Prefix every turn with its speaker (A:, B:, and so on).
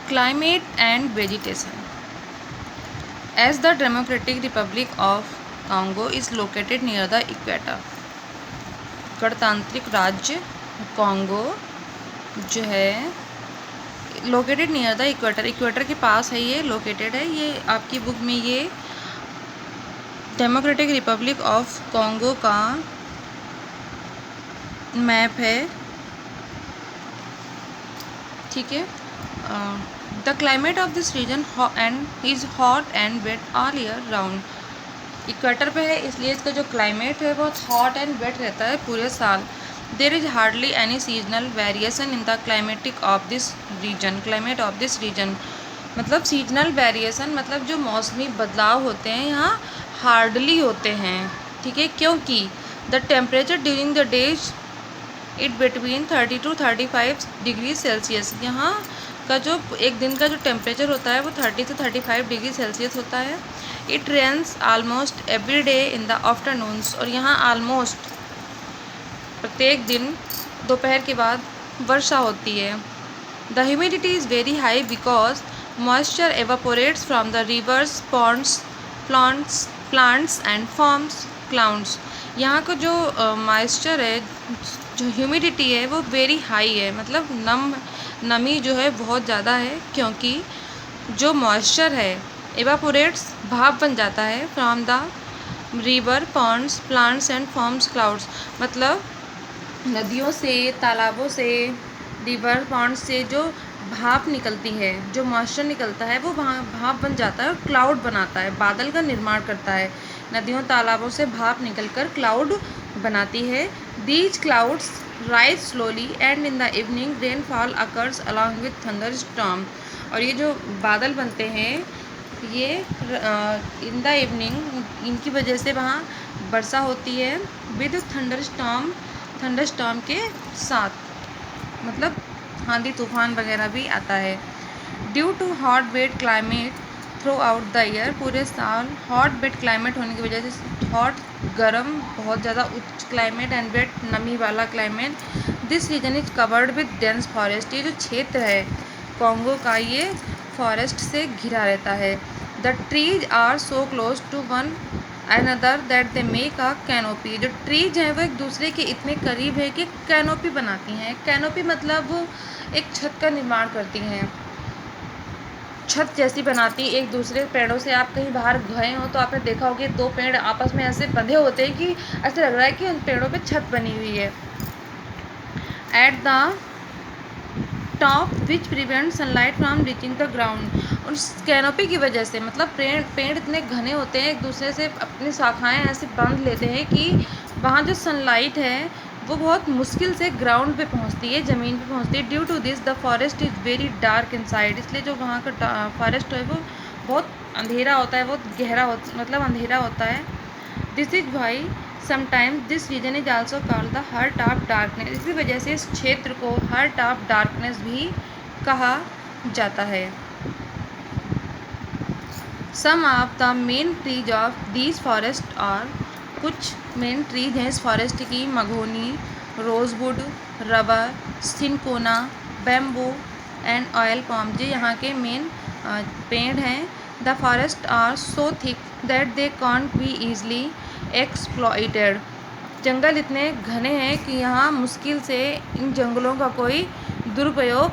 A: Climate and vegetation. As the Democratic Republic of Congo is located near the equator, गणतांत्रिक राज्य Congo जो है located near the equator, equator के पास है, ये located है। ये आपकी बुक में ये डेमोक्रेटिक रिपब्लिक ऑफ कॉन्गो का मैप है, ठीक है। The climate of this region and is hot and wet all year round. Equator पे है इसलिए इसका जो क्लाइमेट है बहुत हॉट एंड वेट रहता है पूरे साल। There is hardly any seasonal variation in the climatic of this region. Climate of this region मतलब सीजनल वेरिएशन मतलब जो मौसमी बदलाव होते हैं यहाँ हार्डली होते हैं, ठीक है, क्योंकि the temperature during the days it between 30 to 35 degree Celsius. यहाँ का जो एक दिन का जो टेम्परेचर होता है वो 30 से 35 डिग्री सेल्सियस होता है। It rains almost every day in the afternoons, और यहाँ आलमोस्ट प्रत्येक दिन दोपहर के बाद वर्षा होती है। The humidity is very high because moisture evaporates from the rivers, ponds, plants and forms clouds. यहाँ का जो मॉइस्चर है, जो ह्यूमिडिटी है वो वेरी हाई है, मतलब नमी जो है बहुत ज़्यादा है, क्योंकि जो मॉइस्चर है एवापोरेट्स भाप बन जाता है from the river, ponds, plants and forms clouds. मतलब नदियों से, तालाबों से, रिवर, पॉन्ड्स से जो भाप निकलती है, जो मॉइस्चर निकलता है वो भाप बन जाता है और क्लाउड बनाता है, बादल का निर्माण करता है। नदियों तालाबों से भाप निकलकर क्लाउड बनाती है। These clouds rise slowly and in the evening rainfall occurs along with thunder storm. और ये जो बादल बनते हैं ये इन द इवनिंग, इनकी वजह से वहाँ वर्षा होती है विद थंडर स्टॉर्म के साथ, मतलब आंधी तूफान वगैरह भी आता है। Due to hot wet climate throughout the year, पूरे साल हॉट वेट क्लाइमेट होने की वजह से, हॉट गर्म बहुत ज़्यादा उच्च क्लाइमेट एंड वेट नमी वाला climate, this region is covered with dense forest. ये जो क्षेत्र है कॉन्गो का ये फॉरेस्ट से घिरा रहता है। The trees are so close to one another that they make a canopy. जो ट्रीज हैं वो एक दूसरे के इतने करीब है कि कैनोपी बनाती हैं। कैनोपी मतलब वो एक छत का निर्माण करती हैं, छत जैसी बनाती एक दूसरे पेड़ों से। आप कहीं बाहर गए हो तो आपने देखा होगा दो पेड़ आपस में ऐसे बंधे होते हैं कि ऐसे लग रहा है कि उन पेड़ों पे छत बनी हुई है। At the top which prevent sunlight from reaching the ground. उस कैनोपी की वजह से, मतलब पेड़ इतने घने होते हैं, एक दूसरे से अपनी शाखाएं ऐसे बांध लेते हैं कि वहाँ जो सनलाइट है वो बहुत मुश्किल से ग्राउंड पे पहुँचती है, ज़मीन पे पहुँचती है। Due to this the forest is very dark inside. इसलिए जो वहाँ का फॉरेस्ट है वो बहुत अंधेरा होता है, बहुत गहरा मतलब अंधेरा होता है। This is why sometimes this region is also called the heart of darkness. इसी वजह से इस क्षेत्र को हार्ट ऑफ डार्कनेस भी कहा जाता है। Some of the main trees of these forest और कुछ मेन ट्रीज हैं इस फॉरेस्ट की mahogany, rosewood, rubber, cinchona, bamboo and oil palm. ये यहाँ के मेन पेड़ हैं। The forest are so thick that they can't be easily exploited. जंगल इतने घने हैं कि यहाँ मुश्किल से इन जंगलों का कोई दुरुपयोग